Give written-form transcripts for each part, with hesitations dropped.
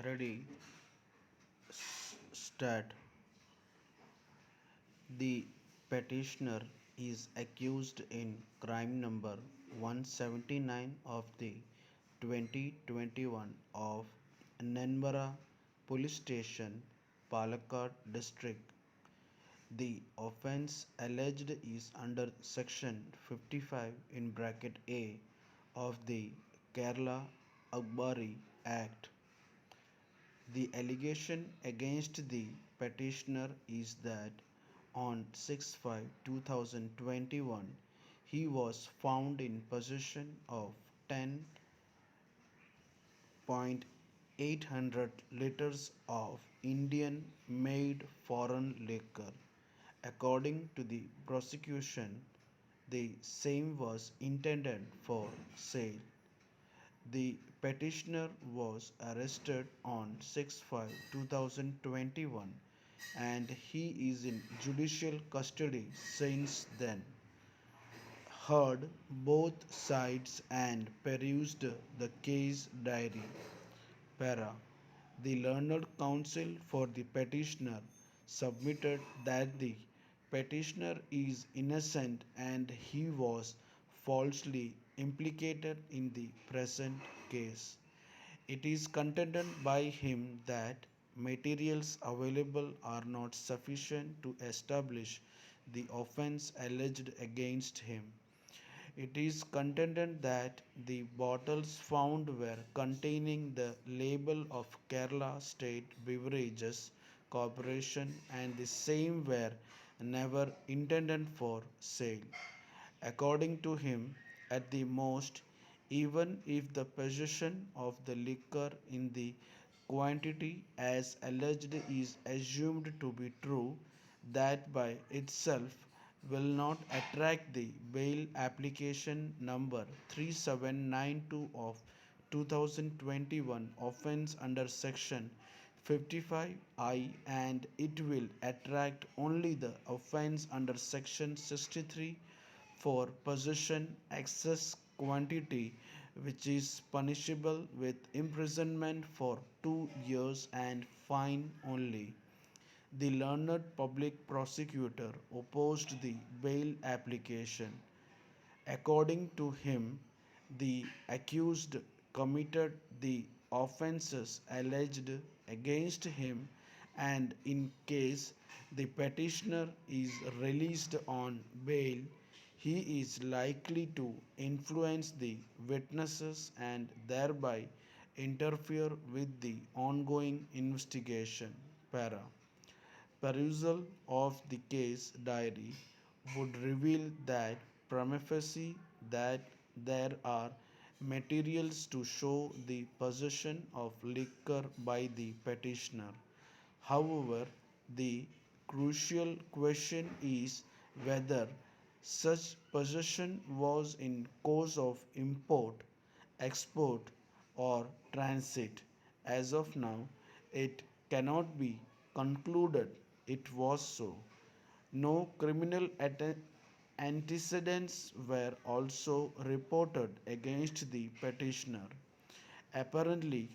Ready, stat. The petitioner is accused in crime number 179 of the 2021 of Nenmara Police Station, Palakkad District. The offence alleged is under section 55 in bracket A of the Kerala Agbari Act. The allegation against the petitioner is that on 6/5/2021 he was found in possession of 10.800 liters of Indian made foreign liquor. According to the prosecution, the same was intended for sale. The petitioner was arrested on 6/5/2021 and he is in judicial custody since then. Heard both sides and perused the case diary. Para. The learned counsel for the petitioner submitted that the petitioner is innocent and he was falsely implicated in the present case. It is contended by him that materials available are not sufficient to establish the offence alleged against him. It is contended that the bottles found were containing the label of Kerala State Beverages Corporation and the same were never intended for sale. According to him, at the most, even if the possession of the liquor in the quantity as alleged is assumed to be true, that by itself will not attract the bail application number 3792 of 2021 offence under section 55I and it will attract only the offence under section 63 for possession excess quantity which is punishable with imprisonment for 2 years and fine only. The learned public prosecutor opposed the bail application. According to him, the accused committed the offences alleged against him, and in case the petitioner is released on bail, he is likely to influence the witnesses and thereby interfere with the ongoing investigation. Para. Perusal of the case diary would reveal that prima facie that there are materials to show the possession of liquor by the petitioner. However, the crucial question is whether such possession was in course of import, export, or transit. As of now, it cannot be concluded it was so. No criminal antecedents were also reported against the petitioner. Apparently,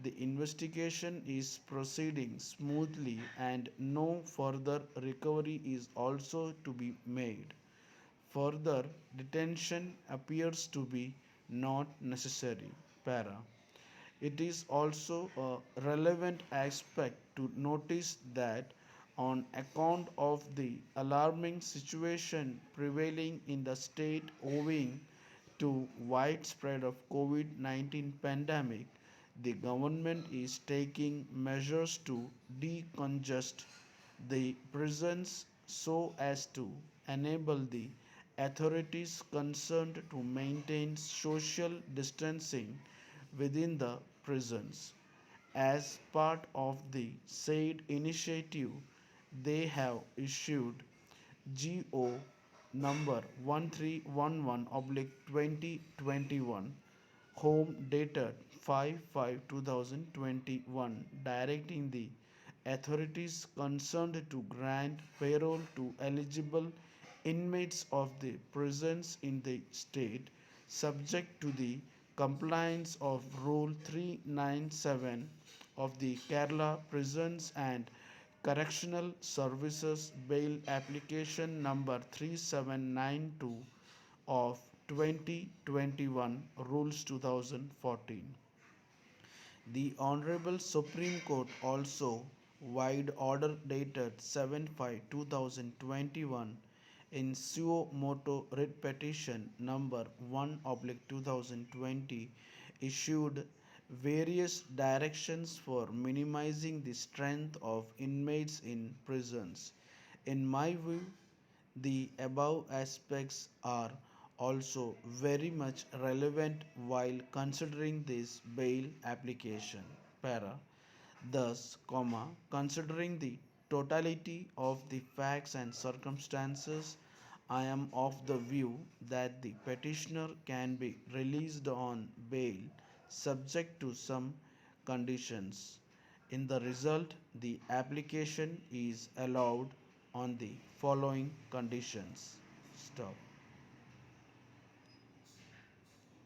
the investigation is proceeding smoothly and no further recovery is also to be made. Further detention appears to be not necessary. Para. It is also a relevant aspect to notice that on account of the alarming situation prevailing in the state owing to widespread of COVID-19 pandemic, the government is taking measures to decongest the prisons so as to enable the authorities concerned to maintain social distancing within the prisons. As part of the said initiative, they have issued GO number 1311/2021 home dated 5/5/2021 directing the authorities concerned to grant parole to eligible inmates of the prisons in the state subject to the compliance of Rule 397 of the Kerala Prisons and Correctional Services Bail Application number 3792 of 2021 Rules 2014. The Honorable Supreme Court also, wide order dated 7/5/2021, in suo motu writ petition number 1/2020, issued various directions for minimizing the strength of inmates in prisons. In my view, the above aspects are also very much relevant while considering this bail application. Para. Thus, considering the totality of the facts and circumstances, I am of the view that the petitioner can be released on bail subject to some conditions. In the result, the application is allowed on the following conditions. Stop.